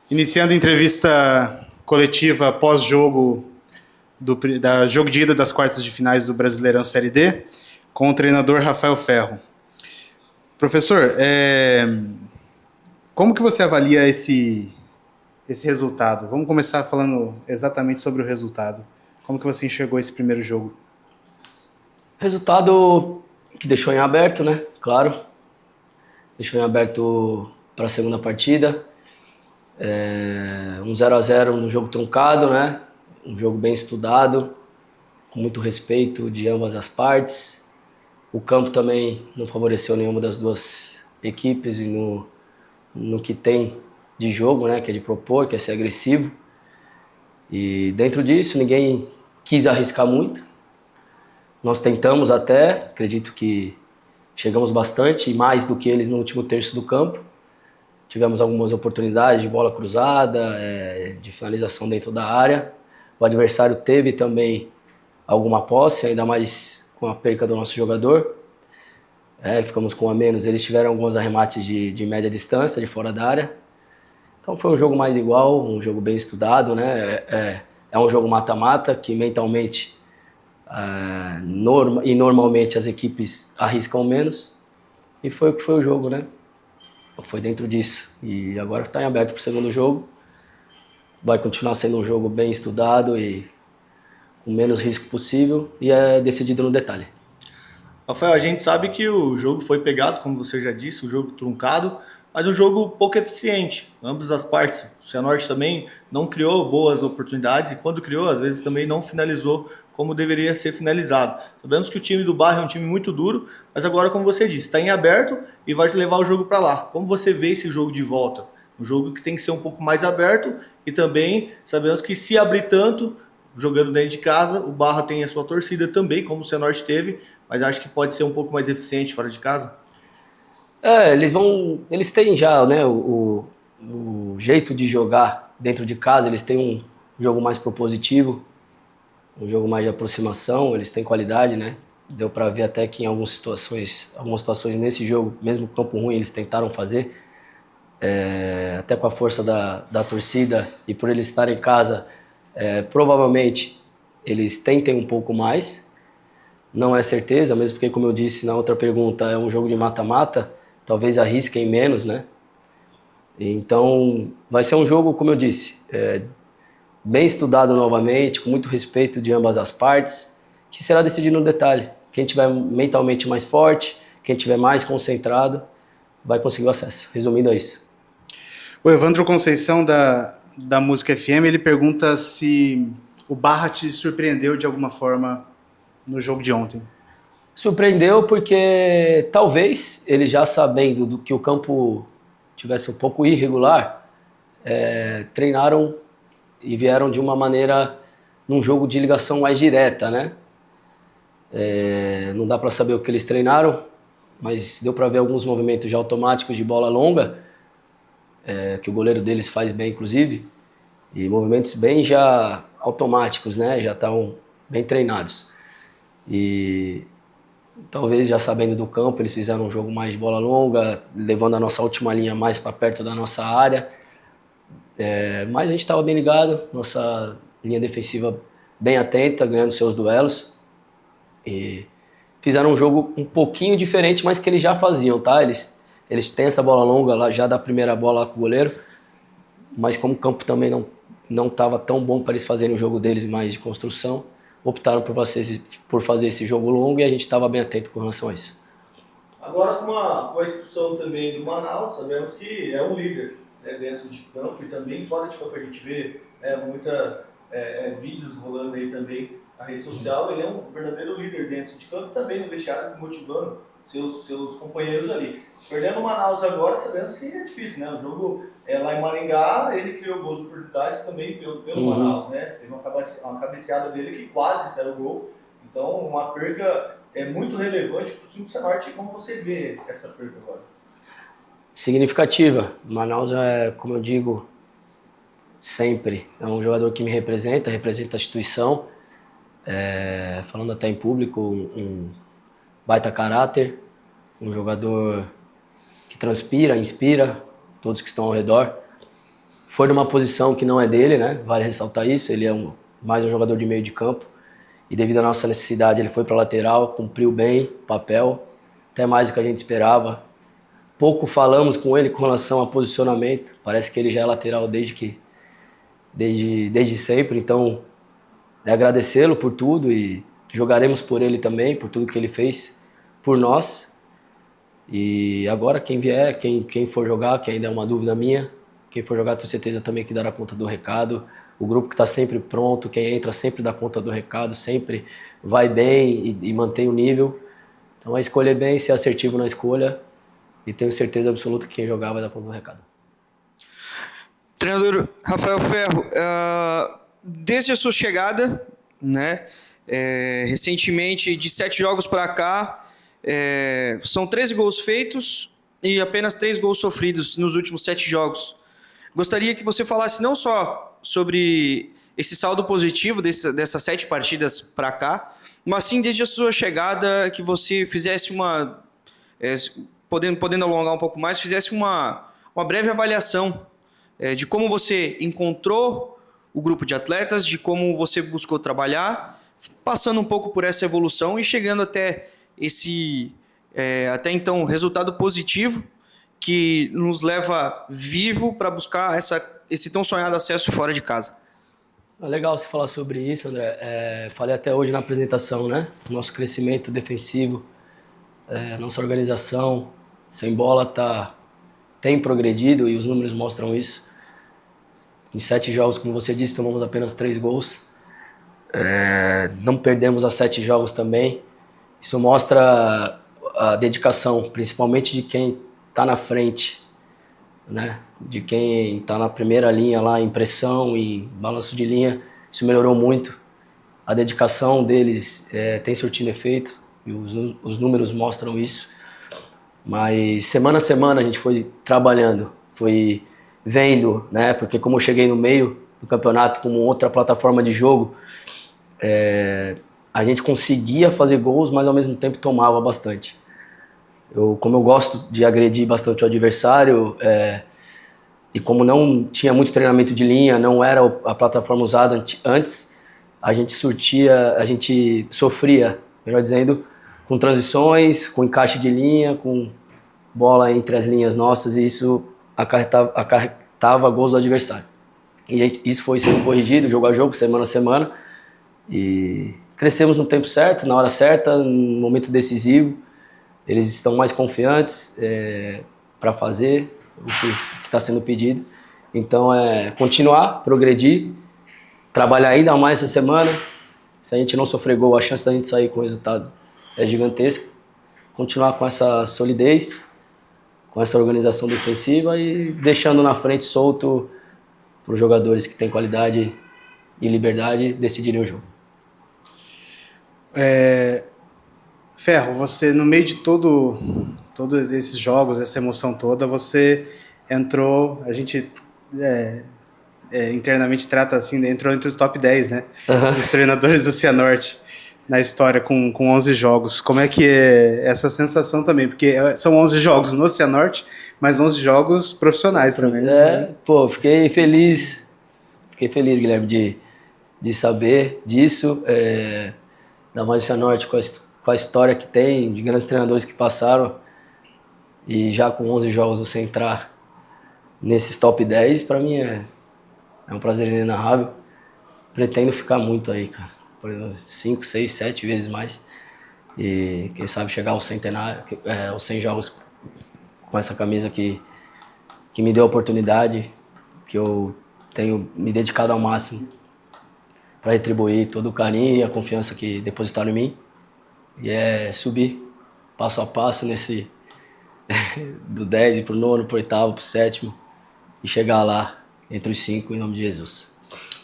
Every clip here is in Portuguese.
Iniciando a entrevista coletiva pós-jogo da jogo de ida das quartas de finais do Brasileirão Série D, com o treinador Rafael Ferro. Professor, como que você avalia esse resultado? Vamos começar falando exatamente sobre o resultado. Como que você enxergou esse primeiro jogo? Resultado que deixou em aberto, né? Claro. Deixou em aberto para a segunda partida. Um 0-0 no jogo truncado, né? Um jogo bem estudado, com muito respeito de ambas as partes. O campo também não favoreceu nenhuma das duas equipes e no que tem de jogo, né? Que é de propor, que é ser agressivo. E dentro disso ninguém quis arriscar muito. Nós tentamos até, acredito que chegamos bastante, mais do que eles no último terço do campo. Tivemos algumas oportunidades de bola cruzada, de finalização dentro da área. O adversário teve também alguma posse, ainda mais com a perca do nosso jogador. Ficamos com um a menos. Eles tiveram alguns arremates de média distância, de fora da área. Então foi um jogo mais igual, um jogo bem estudado, né? É um jogo mata-mata que mentalmente e normalmente as equipes arriscam menos. E foi o que foi o jogo, né? Foi dentro disso. E agora está em aberto para o segundo jogo. Vai continuar sendo um jogo bem estudado e com menos risco possível. E é decidido no detalhe. Rafael, a gente sabe que o jogo foi pegado, como você já disse, o jogo truncado, mas um jogo pouco eficiente, ambas as partes. O Cianorte também não criou boas oportunidades e quando criou, às vezes também não finalizou como deveria ser finalizado. Sabemos que o time do Barra é um time muito duro, mas agora, como você disse, está em aberto e vai levar o jogo para lá. Como você vê esse jogo de volta? Um jogo que tem que ser um pouco mais aberto e também sabemos que se abrir tanto, jogando dentro de casa, o Barra tem a sua torcida também, como o Cianorte teve, mas acho que pode ser um pouco mais eficiente fora de casa. Eles têm já, né, o jeito de jogar dentro de casa, eles têm um jogo mais propositivo, um jogo mais de aproximação, eles têm qualidade, né? Deu para ver até que em algumas situações nesse jogo, mesmo campo ruim, eles tentaram fazer, até com a força da torcida e por eles estarem em casa, provavelmente eles tentem um pouco mais. Não é certeza, mesmo porque, como eu disse na outra pergunta, é um jogo de mata-mata, talvez arrisquem menos, né? Então, vai ser um jogo, como eu disse, bem estudado novamente, com muito respeito de ambas as partes, que será decidido no detalhe. Quem tiver mentalmente mais forte, quem tiver mais concentrado, vai conseguir o acesso. Resumindo, é isso. O Evandro Conceição, da Música FM, ele pergunta se o Barra te surpreendeu de alguma forma no jogo de ontem. Surpreendeu porque talvez ele já sabendo do que o campo tivesse um pouco irregular, treinaram e vieram de uma maneira num jogo de ligação mais direta, né? Não dá para saber o que eles treinaram, mas deu para ver alguns movimentos já automáticos de bola longa, que o goleiro deles faz bem, inclusive, e movimentos bem já automáticos, né? Já estão bem treinados. E talvez já sabendo do campo, eles fizeram um jogo mais de bola longa, levando a nossa última linha mais para perto da nossa área. Mas a gente estava bem ligado, nossa linha defensiva bem atenta, ganhando seus duelos. E fizeram um jogo um pouquinho diferente, mas que eles já faziam, tá? Eles têm essa bola longa lá, já da primeira bola lá com o goleiro, mas como o campo também não estava tão bom para eles fazerem o jogo deles mais de construção, optaram por fazer esse jogo longo e a gente estava bem atento com relação a isso. Agora com a expulsão também do Manaus, sabemos que é um líder, né, dentro de campo e também fora de campo. A gente vê vídeos rolando aí também na rede social. Ele é um verdadeiro líder dentro de campo e também no vestiário, motivando seus companheiros ali. Perdendo o Manaus agora, sabemos que é difícil, né? O jogo lá em Maringá, ele criou gols de oportunidades também pelo Manaus, né? Teve uma cabeceada dele que quase saiu o gol. Então, uma perca muito relevante para o time do Cianorte. Como você vê essa perca agora? Significativa. Manaus como eu digo sempre, é um jogador que me representa a instituição, falando até em público, um baita caráter, um jogador que transpira, inspira todos que estão ao redor. Foi numa posição que não é dele, né? Vale ressaltar isso. Ele é mais um jogador de meio de campo. E devido à nossa necessidade, ele foi para lateral, cumpriu bem o papel, até mais do que a gente esperava. Pouco falamos com ele com relação a posicionamento. Parece que ele já é lateral desde sempre. Então, agradecê-lo por tudo e jogaremos por ele também, por tudo que ele fez por nós. E agora quem vier, quem for jogar, que ainda é uma dúvida minha, quem for jogar tenho certeza também que dará conta do recado. O grupo que está sempre pronto, quem entra sempre dá conta do recado, sempre vai bem e mantém o nível. Então é escolher bem, ser assertivo na escolha e tenho certeza absoluta que quem jogar vai dar conta do recado. Treinador Rafael Ferro, desde a sua chegada, né, recentemente, de 7 jogos para cá, são 13 gols feitos e apenas 3 gols sofridos nos últimos 7 jogos. Gostaria que você falasse não só sobre esse saldo positivo dessas 7 partidas para cá, mas sim desde a sua chegada, que você fizesse podendo alongar um pouco mais, fizesse uma breve avaliação de como você encontrou o grupo de atletas, de como você buscou trabalhar, passando um pouco por essa evolução e chegando até esse, até então, resultado positivo que nos leva vivo para buscar esse tão sonhado acesso fora de casa. É legal você falar sobre isso, André. Falei até hoje na apresentação, né? Nosso crescimento defensivo, nossa organização sem bola tem progredido e os números mostram isso. Em 7 jogos, como você disse, tomamos apenas 3 gols. Não perdemos a 7 jogos também. Isso mostra a dedicação, principalmente de quem está na frente, né? De quem está na primeira linha lá, em pressão e balanço de linha. Isso melhorou muito. A dedicação deles tem surtido efeito e os números mostram isso. Mas semana a semana a gente foi trabalhando, foi vendo, né? Porque como eu cheguei no meio do campeonato como outra plataforma de jogo, a gente conseguia fazer gols, mas ao mesmo tempo tomava bastante. Como eu gosto de agredir bastante o adversário, e como não tinha muito treinamento de linha, não era a plataforma usada antes, a gente sofria, melhor dizendo, com transições, com encaixe de linha, com bola entre as linhas nossas, e isso acarretava gols do adversário. E isso foi sendo corrigido, jogo a jogo, semana a semana, e crescemos no tempo certo, na hora certa, no momento decisivo. Eles estão mais confiantes para fazer o que está sendo pedido. Então, continuar, progredir, trabalhar ainda mais essa semana. Se a gente não sofrer gol, a chance da gente sair com o resultado é gigantesca. Continuar com essa solidez, com essa organização defensiva e deixando na frente solto para os jogadores que têm qualidade e liberdade decidirem o jogo. Ferro, você no meio de todos esses jogos, essa emoção toda, você entrou, a gente internamente trata assim, entrou entre os top 10, né, dos treinadores do Cianorte na história com 11 jogos. Como é que é essa sensação também? Porque são 11 jogos no Cianorte, mas 11 jogos profissionais também. Fiquei feliz, Guilherme, de saber disso, da mais do Cianorte com a história que tem, de grandes treinadores que passaram, e já com 11 jogos você entrar nesses top 10, para mim é um prazer inenarrável. Pretendo ficar muito aí, cara, por 5, 6, 7 vezes mais, e quem sabe chegar ao centenário, aos 100 jogos com essa camisa que me deu a oportunidade, que eu tenho me dedicado ao máximo para retribuir todo o carinho e a confiança que depositaram em mim. E subir passo a passo nesse do 10 para o 9º, para o 8º, para o 7º e chegar lá entre os 5 em nome de Jesus.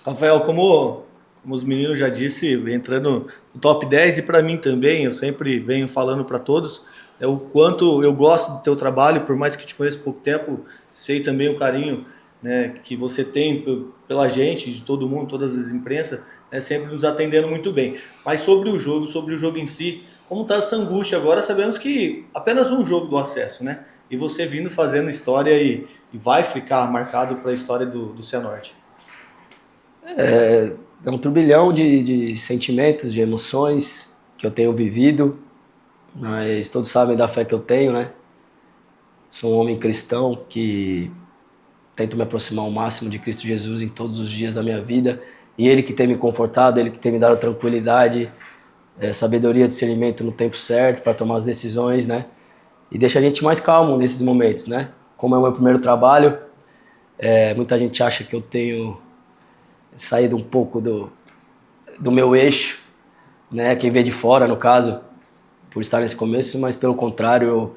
Rafael, como os meninos já disse, entrando no top 10 e para mim também, eu sempre venho falando para todos, o quanto eu gosto do teu trabalho, por mais que te conheça pouco tempo, sei também o carinho, né, que você tem pela gente, de todo mundo, todas as imprensas, né, sempre nos atendendo muito bem. Mas sobre o jogo em si, como está essa angústia agora? Sabemos que apenas um jogo do acesso, né? e você vindo fazendo história e vai ficar marcado para a história do Cianorte? É um turbilhão de sentimentos, de emoções que eu tenho vivido, mas todos sabem da fé que eu tenho, né? Sou um homem cristão que tento me aproximar ao máximo de Cristo Jesus em todos os dias da minha vida, e Ele que tem me confortado, Ele que tem me dado tranquilidade, sabedoria, discernimento no tempo certo para tomar as decisões, né? E deixa a gente mais calmo nesses momentos, né? Como é o meu primeiro trabalho, muita gente acha que eu tenho saído um pouco do meu eixo, né? Quem vê de fora, no caso, por estar nesse começo, mas pelo contrário,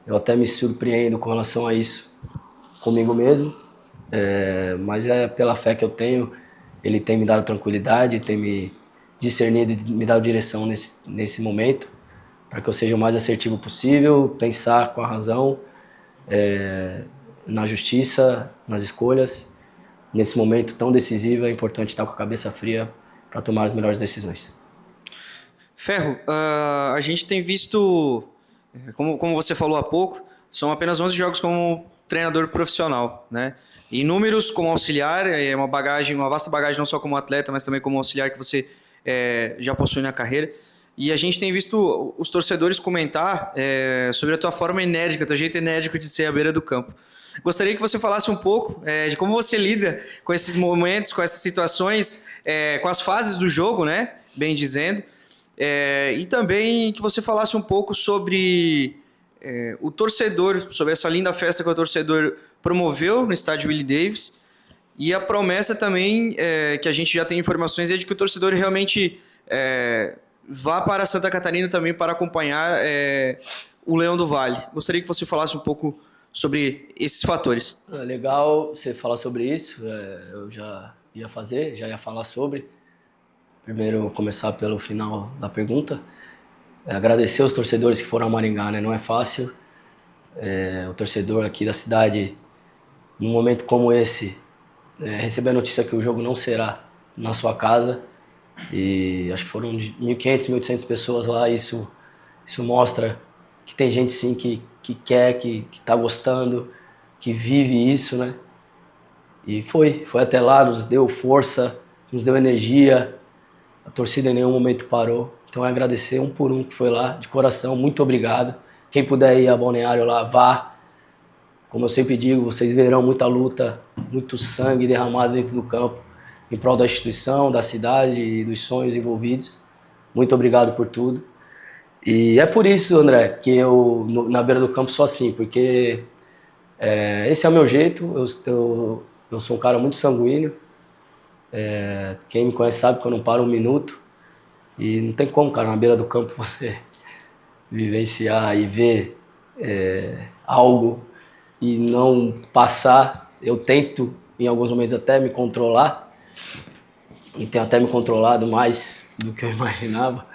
eu até me surpreendo com relação a isso comigo mesmo, mas é pela fé que eu tenho. Ele tem me dado tranquilidade, tem me discernido e me dado direção nesse momento, para que eu seja o mais assertivo possível, pensar com a razão, na justiça, nas escolhas. Nesse momento tão decisivo, é importante estar com a cabeça fria para tomar as melhores decisões. Ferro, a gente tem visto, como você falou há pouco, são apenas 11 jogos como treinador profissional, né? Em números como auxiliar, é uma bagagem, uma vasta bagagem não só como atleta, mas também como auxiliar que você já possui na carreira. E a gente tem visto os torcedores comentar sobre a tua forma enérgica, teu jeito enérgico de ser à beira do campo. Gostaria que você falasse um pouco de como você lida com esses momentos, com essas situações, com as fases do jogo, né? Bem dizendo. E também que você falasse um pouco sobre o torcedor, sobre essa linda festa que o torcedor promoveu no estádio Willie Davis, e a promessa também, que a gente já tem informações, é de que o torcedor realmente vá para Santa Catarina também para acompanhar o Leão do Vale. Gostaria que você falasse um pouco sobre esses fatores. Legal você falar sobre isso, eu já ia falar sobre. Primeiro, começar pelo final da pergunta. Agradecer os torcedores que foram a Maringá, né? Não é fácil. O torcedor aqui da cidade, num momento como esse, receber a notícia que o jogo não será na sua casa. E acho que foram 1.500, 1.800 pessoas lá. Isso mostra que tem gente sim que quer, que está gostando, que vive isso, né? E foi até lá, nos deu força, nos deu energia. A torcida em nenhum momento parou. Então é agradecer um por um que foi lá, de coração, muito obrigado. Quem puder ir a Balneário lá, vá. Como eu sempre digo, vocês verão muita luta, muito sangue derramado dentro do campo, em prol da instituição, da cidade e dos sonhos envolvidos. Muito obrigado por tudo. E é por isso, André, que eu na beira do campo sou assim, porque esse é o meu jeito. Eu sou um cara muito sanguíneo. Quem me conhece sabe que eu não paro um minuto. E não tem como, cara, na beira do campo você vivenciar e ver algo e não passar. Eu tento, em alguns momentos, até me controlar. E tenho até me controlado mais do que eu imaginava.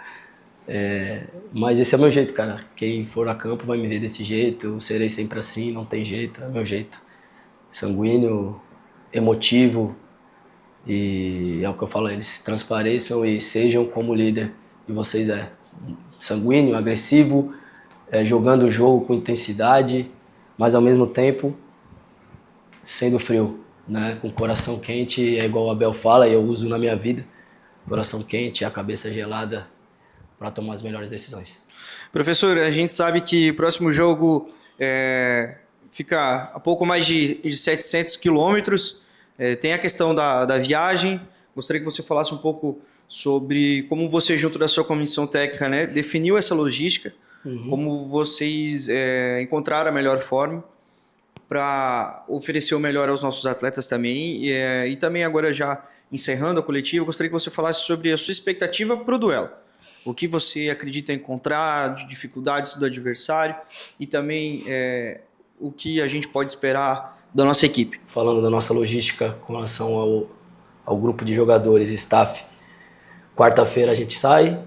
Mas esse é o meu jeito, cara. Quem for a campo vai me ver desse jeito. Eu serei sempre assim, não tem jeito, é o meu jeito. Sanguíneo, emotivo. E é o que eu falo, eles transpareçam e sejam como líder de vocês sanguíneo, agressivo, jogando o jogo com intensidade, mas ao mesmo tempo sendo frio, né? Com coração quente, é igual o Abel fala e eu uso na minha vida, coração quente e a cabeça gelada para tomar as melhores decisões. Professor, a gente sabe que o próximo jogo fica a pouco mais de 700 quilômetros. Tem a questão da viagem. Gostaria que você falasse um pouco sobre como você, junto da sua comissão técnica, né, definiu essa logística, como vocês encontraram a melhor forma para oferecer o melhor aos nossos atletas também. E também agora já encerrando a coletiva, gostaria que você falasse sobre a sua expectativa para o duelo. O que você acredita encontrar de dificuldades do adversário e também o que a gente pode esperar da nossa equipe. Falando da nossa logística com relação ao grupo de jogadores e staff, quarta-feira a gente sai,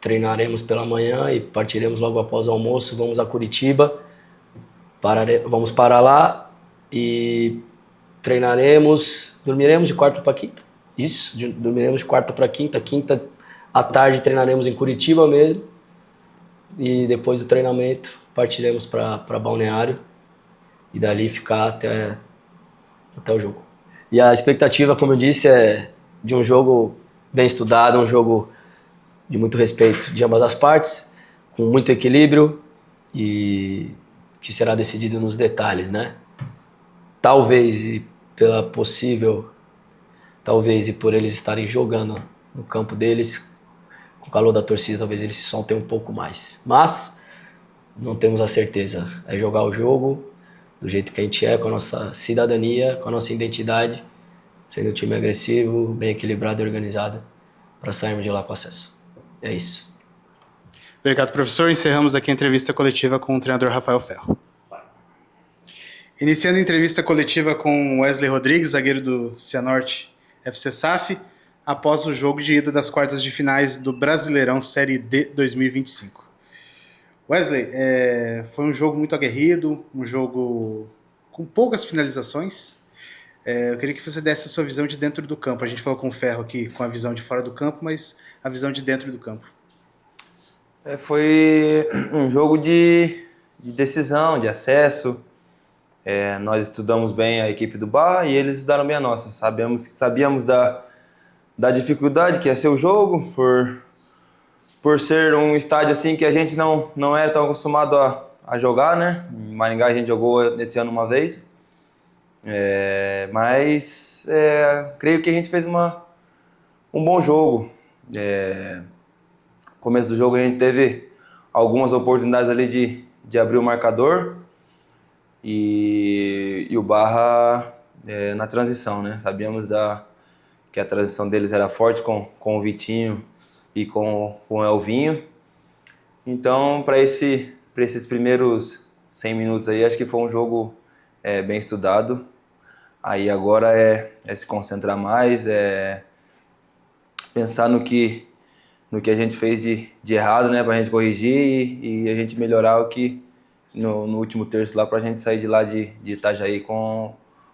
treinaremos pela manhã e partiremos logo após o almoço, vamos a Curitiba, vamos parar lá e dormiremos de quarta para quinta, dormiremos de quarta para quinta à tarde treinaremos em Curitiba mesmo, e depois do treinamento partiremos para Balneário e dali ficar até o jogo. E a expectativa, como eu disse, é de um jogo bem estudado, um jogo de muito respeito de ambas as partes, com muito equilíbrio e que será decidido nos detalhes, né? Talvez e por eles estarem jogando no campo deles, com o calor da torcida, talvez eles se soltem um pouco mais. Mas não temos a certeza. É jogar o jogo do jeito que a gente é, com a nossa cidadania, com a nossa identidade, sendo um time agressivo, bem equilibrado e organizado, para sairmos de lá com acesso. É isso. Obrigado, professor. Encerramos aqui a entrevista coletiva com o treinador Rafael Ferro. Iniciando a entrevista coletiva com Wesley Rodrigues, zagueiro do Cianorte FC SAF, após o jogo de ida das quartas de finais do Brasileirão Série D 2025. Wesley, foi um jogo muito aguerrido, um jogo com poucas finalizações. Eu queria que você desse a sua visão de dentro do campo. A gente falou com o Ferro aqui com a visão de fora do campo, mas a visão de dentro do campo. Foi um jogo de decisão, de acesso. Nós estudamos bem a equipe do Barra e eles estudaram bem a nossa. Sabíamos da dificuldade que ia ser o jogo, por ser um estádio assim que a gente não é tão acostumado a jogar, né? Em Maringá a gente jogou nesse ano uma vez. Mas creio que a gente fez um bom jogo. No começo do jogo a gente teve algumas oportunidades ali de abrir o marcador e o Barra na transição, né? Sabíamos que a transição deles era forte com o Vitinho e com o Elvinho. Então, para esses primeiros 100 minutos aí, acho que foi um jogo bem estudado. Aí agora é se concentrar mais, pensar no que a gente fez de errado, né, para a gente corrigir e a gente melhorar o que no último terço lá, para a gente sair de lá de Itajaí com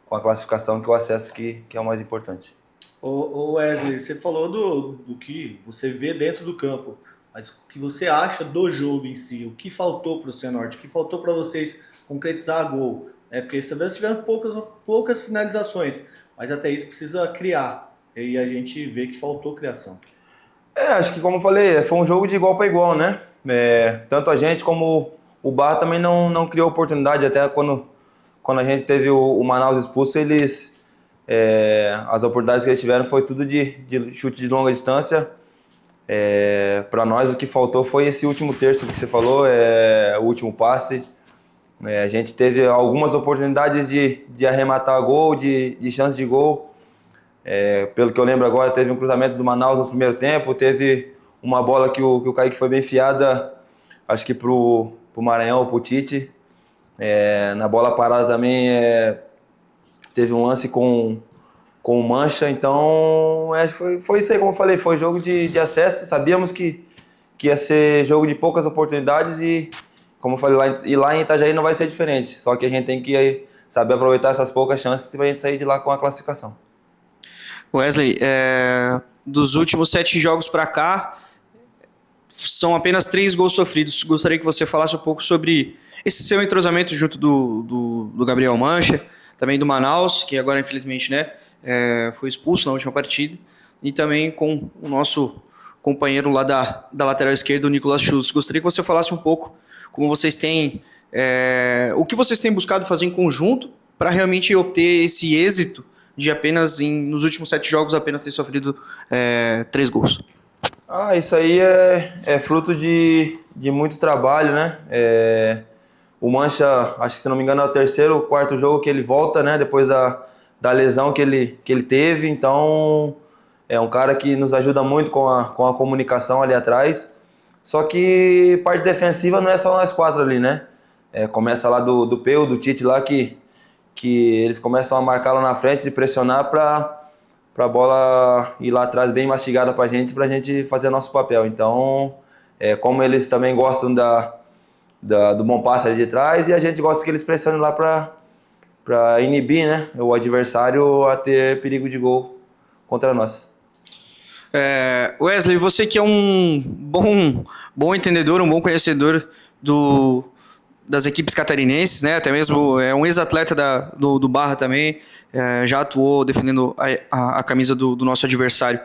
a classificação, que é o acesso que é o mais importante. Ô Wesley, você falou do que você vê dentro do campo, mas o que você acha do jogo em si? O que faltou para o Cianorte? O que faltou para vocês concretizar a gol? Porque vocês tiveram poucas finalizações, mas até isso precisa criar. E a gente vê que faltou criação. Acho que, como eu falei, foi um jogo de igual para igual, né? Tanto a gente como o Barra também não criou oportunidade. Até quando a gente teve o Manaus expulso, as oportunidades que eles tiveram foi tudo de chute de longa distância. Para nós, o que faltou foi esse último terço que você falou, o último passe. A gente teve algumas oportunidades de arrematar gol, de chance de gol. Pelo que eu lembro agora, teve um cruzamento do Manaus no primeiro tempo, teve uma bola que o Kaique foi bem fiada, acho que pro Maranhão ou pro Tite. Na bola parada também teve um lance com o Mancha, então foi isso aí, como eu falei, foi jogo de acesso. Sabíamos que ia ser jogo de poucas oportunidades e, como eu falei, lá em Itajaí não vai ser diferente, só que a gente tem que saber aproveitar essas poucas chances para a gente sair de lá com a classificação. Wesley, dos últimos 7 jogos para cá, são apenas 3 gols sofridos. Gostaria que você falasse um pouco sobre esse seu entrosamento junto do Gabriel Mancha, também do Manaus, que agora infelizmente, né, foi expulso na última partida, e também com o nosso companheiro lá da lateral esquerda, o Nicolas Schultz. Gostaria que você falasse um pouco como vocês têm, o que vocês têm buscado fazer em conjunto para realmente obter esse êxito de apenas, nos últimos 7 jogos, apenas ter sofrido 3 gols. Isso aí é fruto de muito trabalho, né? O Mancha, acho que se não me engano é o 3º ou 4º jogo que ele volta, né? Depois da lesão que ele teve, então é um cara que nos ajuda muito com a comunicação ali atrás. Só que parte defensiva não é só nós 4 ali, né? Começa lá do Peu, do Tite lá, que eles começam a marcar lá na frente e pressionar para a bola ir lá atrás bem mastigada para a gente fazer nosso papel. Então, como eles também gostam do bom passe ali de trás, e a gente gosta que eles pressionem lá para inibir, né, o adversário a ter perigo de gol contra nós. Wesley, você que é um bom entendedor, um bom conhecedor das equipes catarinenses, né? Até mesmo é um ex-atleta do Barra também, já atuou defendendo a camisa do nosso adversário.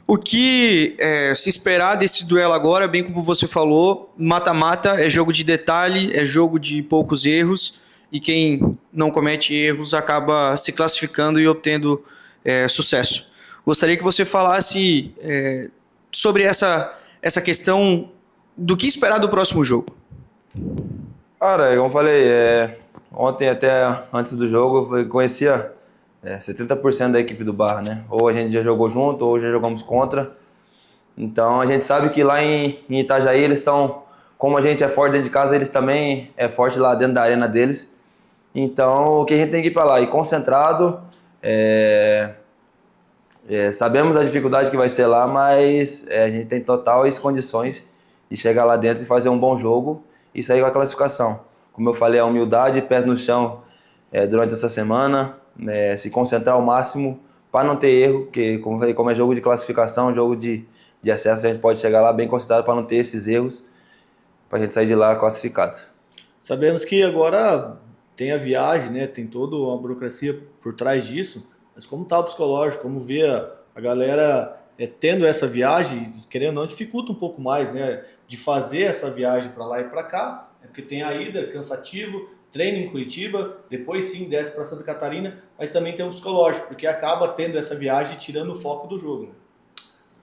O que se esperar desse duelo agora, bem como você falou, mata-mata é jogo de detalhe, é jogo de poucos erros, e quem não comete erros acaba se classificando e obtendo sucesso. Gostaria que você falasse sobre essa questão do que esperar do próximo jogo. Cara, como eu falei, ontem até antes do jogo eu conhecia 70% da equipe do Barra, né? Ou a gente já jogou junto, ou já jogamos contra. Então a gente sabe que lá em Itajaí eles estão, como a gente é forte dentro de casa, eles também é forte lá dentro da arena deles. Então o que a gente tem que ir para lá? Ir concentrado, sabemos a dificuldade que vai ser lá, mas a gente tem totais condições de chegar lá dentro e fazer um bom jogo e sair com a classificação. Como eu falei, a humildade, pés no chão durante essa semana, se concentrar ao máximo para não ter erro, porque como eu falei, como é jogo de classificação, jogo de acesso, a gente pode chegar lá bem concentrado para não ter esses erros, para a gente sair de lá classificado. Sabemos que agora tem a viagem, né? Tem toda uma burocracia por trás disso, mas como está o psicológico, como ver a galera tendo essa viagem, querendo ou não, dificulta um pouco mais, né? De fazer essa viagem para lá e para cá, porque tem a ida, cansativo, treino em Curitiba, depois sim desce para Santa Catarina, mas também tem um psicológico, porque acaba tendo essa viagem tirando o foco do jogo, né?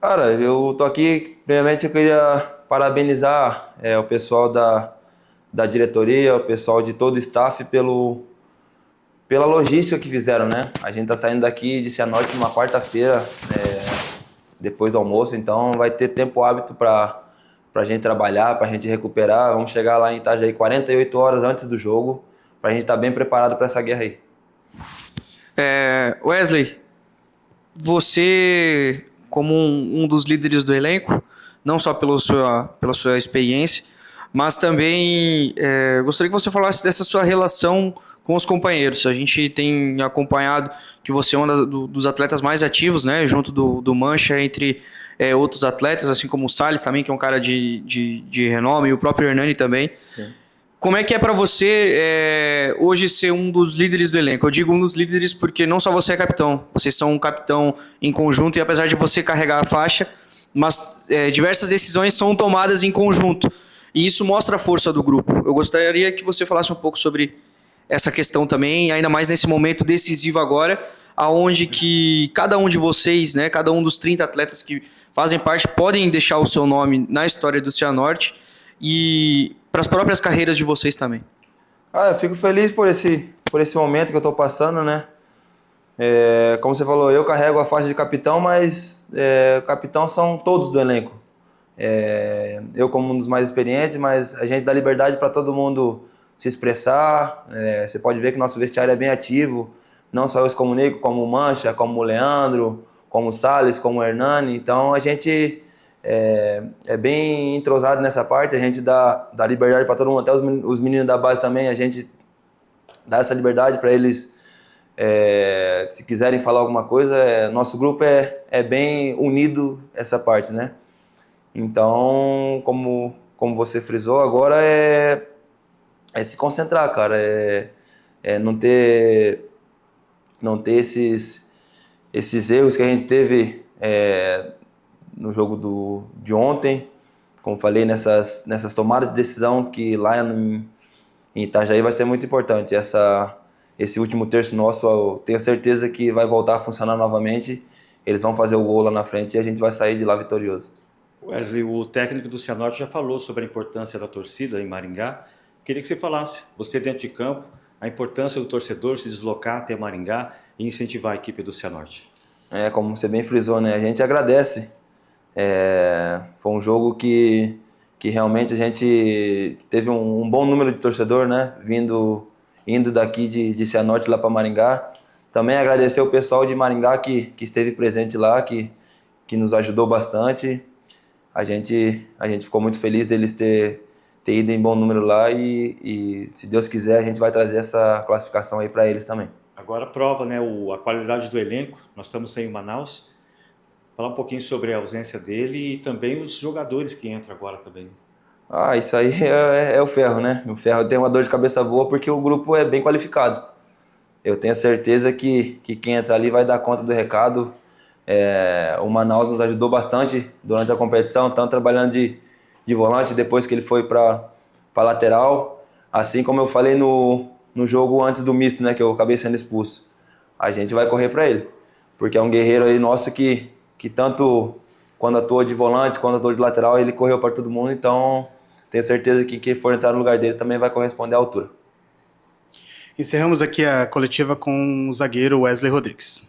Cara, eu tô aqui, primeiramente eu queria parabenizar o pessoal da diretoria, o pessoal de todo o staff pela logística que fizeram, né? A gente tá saindo daqui de Cianorte numa quarta-feira, depois do almoço, então vai ter tempo hábito pra gente trabalhar, pra gente recuperar. Vamos chegar lá em Itajaí 48 horas antes do jogo, pra gente estar bem preparado para essa guerra aí. Wesley, você, como um dos líderes do elenco, não só pela sua experiência, mas também gostaria que você falasse dessa sua relação com os companheiros. A gente tem acompanhado que você é um dos atletas mais ativos, né, junto do Mancha, entre outros atletas, assim como o Salles também, que é um cara de renome, e o próprio Hernani também. Sim. Como é que é para você hoje ser um dos líderes do elenco? Eu digo um dos líderes porque não só você é capitão, vocês são um capitão em conjunto, e apesar de você carregar a faixa, mas diversas decisões são tomadas em conjunto, e isso mostra a força do grupo. Eu gostaria que você falasse um pouco sobre essa questão também, ainda mais nesse momento decisivo agora, aonde que cada um de vocês, né, cada um dos 30 atletas que fazem parte, podem deixar o seu nome na história do Cianorte e para as próprias carreiras de vocês também. Eu fico feliz por esse momento que eu estou passando, né? Como você falou, eu carrego a faixa de capitão, mas capitão são todos do elenco. Eu como um dos mais experientes, mas a gente dá liberdade para todo mundo se expressar. Você pode ver que nosso vestiário é bem ativo, não só eu como o Nico, como o Mancha, como o Leandro, como o Salles, como o Hernani. Então a gente é bem entrosado nessa parte, a gente dá liberdade para todo mundo, até os meninos da base também, a gente dá essa liberdade para eles, se quiserem falar alguma coisa. Nosso grupo é bem unido, essa parte, né? Então, como você frisou, agora é se concentrar, cara, não ter esses erros que a gente teve no jogo de ontem, como falei, nessas tomadas de decisão, que lá em Itajaí vai ser muito importante. Esse último terço nosso, eu tenho certeza que vai voltar a funcionar novamente, eles vão fazer o gol lá na frente e a gente vai sair de lá vitorioso. Wesley, o técnico do Cianorte já falou sobre a importância da torcida em Maringá. Queria que você falasse, você dentro de campo, a importância do torcedor se deslocar até Maringá e incentivar a equipe do Cianorte. Como você bem frisou, né? A gente agradece. Foi um jogo que realmente a gente teve um bom número de torcedor, né? Indo daqui de Cianorte lá para Maringá. Também agradecer o pessoal de Maringá que esteve presente lá, que nos ajudou bastante. A gente ficou muito feliz deles ter ido em bom número lá e se Deus quiser, a gente vai trazer essa classificação aí para eles também. Agora prova, né, a qualidade do elenco. Nós estamos aí em Manaus. Falar um pouquinho sobre a ausência dele e também os jogadores que entram agora também. Ah, isso aí é o Ferro, né? O Ferro tem uma dor de cabeça boa porque o grupo é bem qualificado. Eu tenho certeza que quem entra ali vai dar conta do recado. O Manaus nos ajudou bastante durante a competição, tanto trabalhando de volante, depois que ele foi para lateral. Assim como eu falei no jogo antes do misto, né, que eu acabei sendo expulso. A gente vai correr para ele, porque é um guerreiro aí nosso que tanto quando atuou de volante, quando atuou de lateral, ele correu para todo mundo. Então, tenho certeza que quem for entrar no lugar dele também vai corresponder à altura. Encerramos aqui a coletiva com o zagueiro Wesley Rodrigues.